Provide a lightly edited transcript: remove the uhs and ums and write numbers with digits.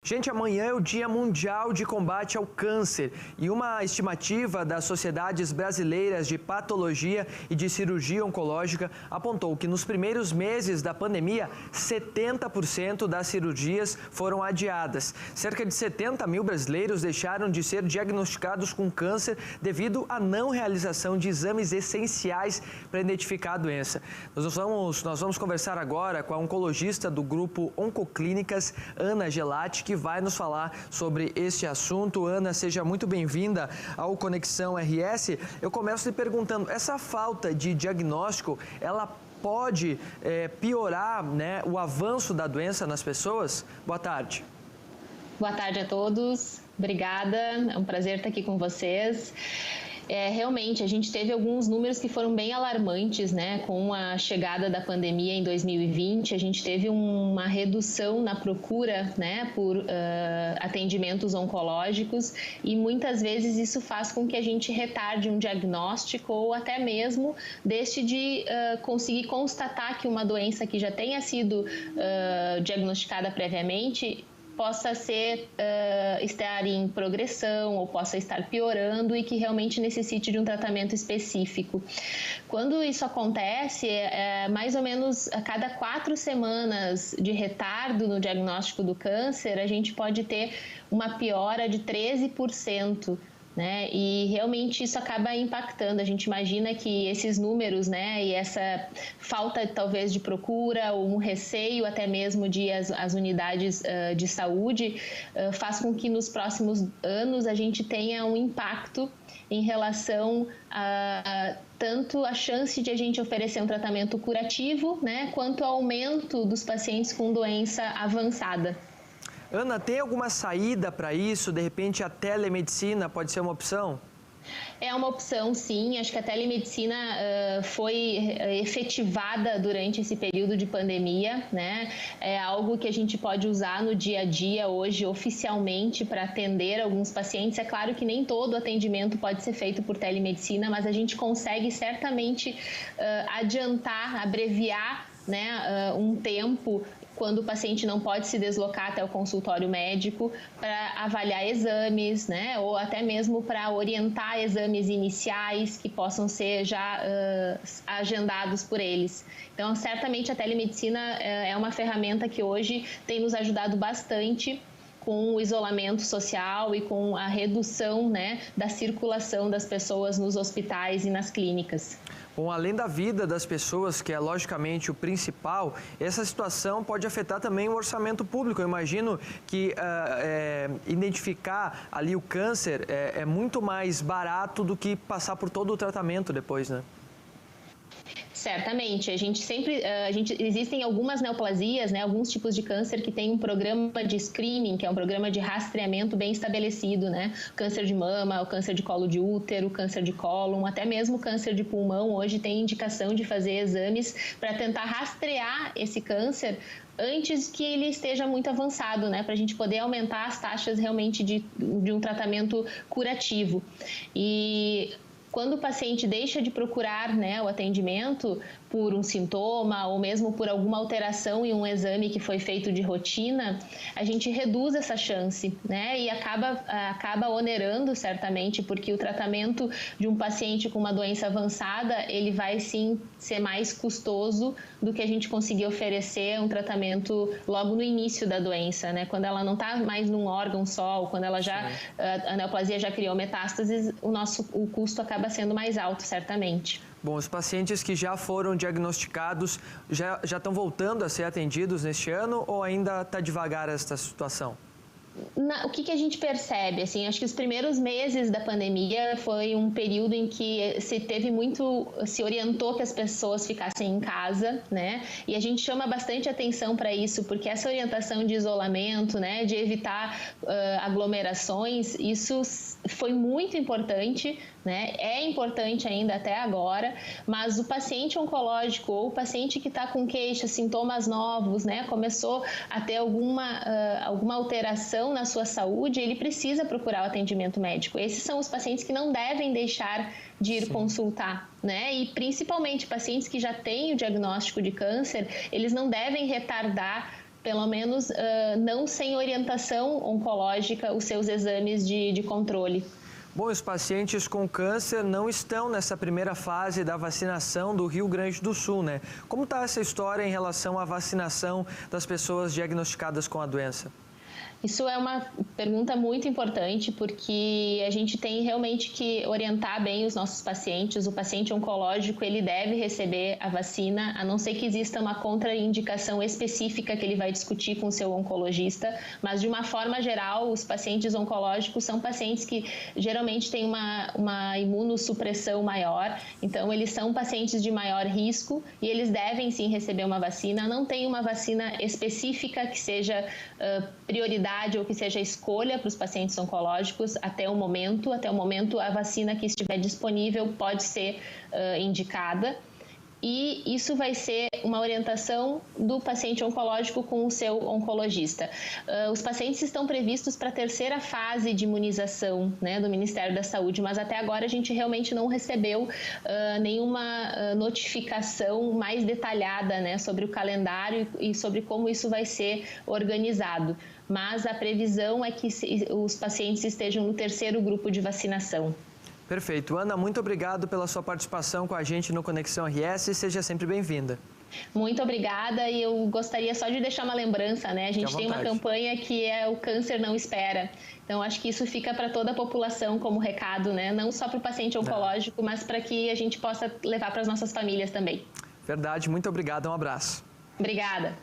Gente, amanhã é o Dia Mundial de Combate ao Câncer e uma estimativa das sociedades brasileiras de patologia e de cirurgia oncológica apontou que nos primeiros meses da pandemia, 70% das cirurgias foram adiadas. Cerca de 70 mil brasileiros deixaram de ser diagnosticados com câncer devido à não realização de exames essenciais para identificar a doença. Nós vamos conversar agora com a oncologista do grupo Oncoclínicas, Ana Gelati, que vai nos falar sobre este assunto. Ana, seja muito bem-vinda ao Conexão RS. Eu começo lhe perguntando, essa falta de diagnóstico, ela pode piorar, né, o avanço da doença nas pessoas? Boa tarde. Boa tarde a todos. Obrigada, é um prazer estar aqui com vocês. Realmente, a gente teve alguns números que foram bem alarmantes, né? Com a chegada da pandemia em 2020, a gente teve uma redução na procura, né, por atendimentos oncológicos, e muitas vezes isso faz com que a gente retarde um diagnóstico ou até mesmo deixe de conseguir constatar que uma doença que já tenha sido diagnosticada previamente possa estar em progressão ou possa estar piorando e que realmente necessite de um tratamento específico. Quando isso acontece, mais ou menos a cada 4 semanas de retardo no diagnóstico do câncer, a gente pode ter uma piora de 13%. Né? E realmente isso acaba impactando. A gente imagina que esses números, né, e essa falta talvez de procura ou um receio até mesmo de as unidades de saúde faz com que nos próximos anos a gente tenha um impacto em relação a tanto a chance de a gente oferecer um tratamento curativo, né, quanto ao aumento dos pacientes com doença avançada. Ana, tem alguma saída para isso? De repente a telemedicina pode ser uma opção? É uma opção, sim. Acho que a telemedicina foi efetivada durante esse período de pandemia, né? É algo que a gente pode usar no dia a dia hoje oficialmente para atender alguns pacientes. É claro que nem todo atendimento pode ser feito por telemedicina, mas a gente consegue certamente adiantar, abreviar, né, um tempo quando o paciente não pode se deslocar até o consultório médico para avaliar exames, né, ou até mesmo para orientar exames iniciais que possam ser já agendados por eles. Então, certamente a telemedicina é uma ferramenta que hoje tem nos ajudado bastante com o isolamento social e com a redução, né, da circulação das pessoas nos hospitais e nas clínicas. Bom, além da vida das pessoas, que é logicamente o principal, essa situação pode afetar também o orçamento público. Eu imagino que identificar ali o câncer é muito mais barato do que passar por todo o tratamento depois, né? Certamente, existem algumas neoplasias, né, alguns tipos de câncer que tem um programa de screening, que é um programa de rastreamento bem estabelecido, né, câncer de mama, o câncer de colo de útero, câncer de cólon, até mesmo câncer de pulmão, hoje tem indicação de fazer exames para tentar rastrear esse câncer antes que ele esteja muito avançado, né, para a gente poder aumentar as taxas realmente de um tratamento curativo. E quando o paciente deixa de procurar, né, o atendimento por um sintoma ou mesmo por alguma alteração em um exame que foi feito de rotina, a gente reduz essa chance, né, e acaba onerando certamente, porque o tratamento de um paciente com uma doença avançada, ele vai sim ser mais custoso do que a gente conseguir oferecer um tratamento logo no início da doença, né, quando ela não está mais num órgão só, ou quando ela a neoplasia já criou metástases, o custo acaba sendo mais alto, certamente. Bom, os pacientes que já foram diagnosticados já estão voltando a ser atendidos neste ano ou ainda está devagar essa situação? O que a gente percebe? Assim, acho que os primeiros meses da pandemia foi um período em que se orientou que as pessoas ficassem em casa, né? E a gente chama bastante atenção para isso, porque essa orientação de isolamento, né, de evitar aglomerações, isso foi muito importante, né? É importante ainda até agora, mas o paciente oncológico ou o paciente que está com queixa, sintomas novos, né, começou a ter alguma alteração na sua saúde, ele precisa procurar o atendimento médico. Esses são os pacientes que não devem deixar de ir consultar, né? E principalmente pacientes que já têm o diagnóstico de câncer, eles não devem retardar pelo menos não sem orientação oncológica, os seus exames de controle. Bom, os pacientes com câncer não estão nessa primeira fase da vacinação do Rio Grande do Sul, né? Como está essa história em relação à vacinação das pessoas diagnosticadas com a doença? Isso é uma pergunta muito importante, porque a gente tem realmente que orientar bem os nossos pacientes. O paciente oncológico, ele deve receber a vacina, a não ser que exista uma contraindicação específica que ele vai discutir com o seu oncologista, mas de uma forma geral, os pacientes oncológicos são pacientes que geralmente têm uma imunossupressão maior, então eles são pacientes de maior risco e eles devem sim receber uma vacina. Não tem uma vacina específica que seja prioridade ou que seja escolha para os pacientes oncológicos até o momento. Até o momento, a vacina que estiver disponível pode ser indicada. E isso vai ser uma orientação do paciente oncológico com o seu oncologista. Os pacientes estão previstos para a terceira fase de imunização, né, do Ministério da Saúde, mas até agora a gente realmente não recebeu nenhuma notificação mais detalhada, né, sobre o calendário e sobre como isso vai ser organizado. Mas a previsão é que os pacientes estejam no terceiro grupo de vacinação. Perfeito. Ana, muito obrigado pela sua participação com a gente no Conexão RS. Seja sempre bem-vinda. Muito obrigada, e eu gostaria só de deixar uma lembrança, né? A gente tem uma campanha que é o câncer não espera. Então, acho que isso fica para toda a população como recado, né? Não só para o paciente oncológico, mas para que a gente possa levar para as nossas famílias também. Verdade, muito obrigado, um abraço. Obrigada.